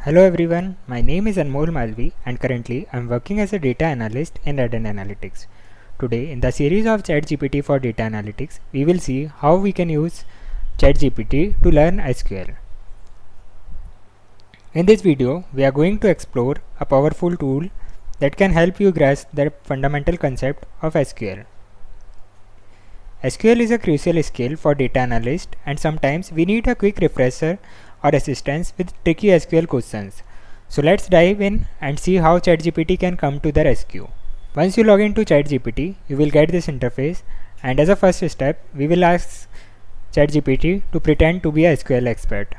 Hello everyone, my name is Anmol Malviya and currently I am working as a data analyst in Addend Analytics. Today in the series of ChatGPT for data analytics, we will see how we can use ChatGPT to learn SQL. In this video, we are going to explore a powerful tool that can help you grasp the fundamental concept of SQL. SQL is a crucial skill for data analysts and sometimes we need a quick refresher or assistance with tricky SQL questions. So let's dive in and see how ChatGPT can come to the rescue. Once you log into ChatGPT, you will get this interface, and as a first step, we will ask ChatGPT to pretend to be a SQL expert.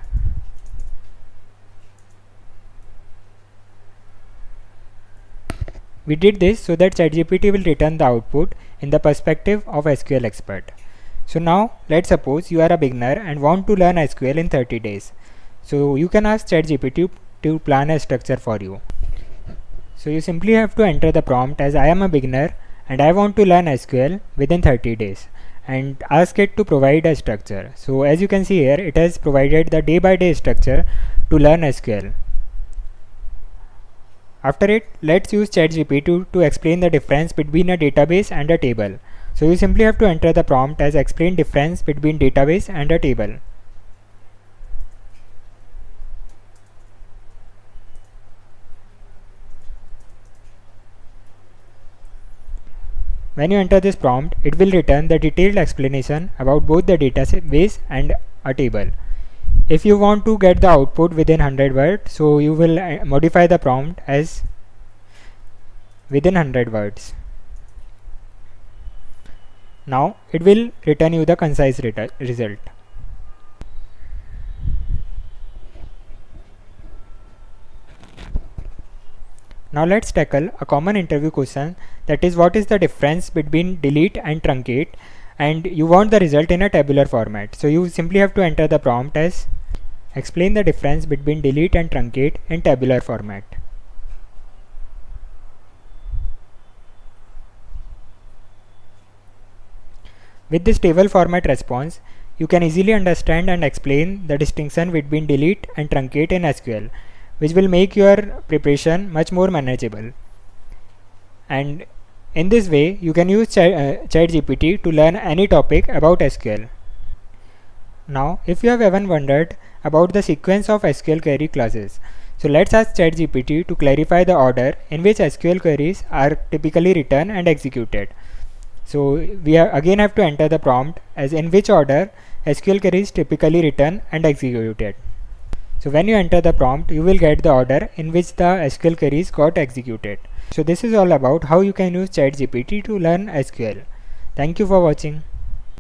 We did this so that ChatGPT will return the output in the perspective of SQL expert. So now let's suppose you are a beginner and want to learn SQL in 30 days. So you can ask ChatGPT to plan a structure for you. So you simply have to enter the prompt as I am a beginner and I want to learn SQL within 30 days and ask it to provide a structure. So as you can see here, it has provided the day by day structure to learn SQL. After it, let's use ChatGPT to explain the difference between a database and a table. So you simply have to enter the prompt as explain difference between database and a table. When you enter this prompt, it will return the detailed explanation about both the database and a table. If you want to get the output within 100 words, so you will modify the prompt as within 100 words. Now it will return you the concise result. Now let's tackle a common interview question, that is what is the difference between delete and truncate, and you want the result in a tabular format. So you simply have to enter the prompt as explain the difference between delete and truncate in tabular format. With this table format response, you can easily understand and explain the distinction between delete and truncate in SQL, which will make your preparation much more manageable. And in this way, you can use ChatGPT to learn any topic about SQL. Now, if you have ever wondered about the sequence of SQL query classes, so let's ask ChatGPT to clarify the order in which SQL queries are typically written and executed. So we again have to enter the prompt as in which order SQL queries typically written and executed. So when you enter the prompt, you will get the order in which the SQL queries got executed. So this is all about how you can use ChatGPT to learn SQL. Thank you for watching.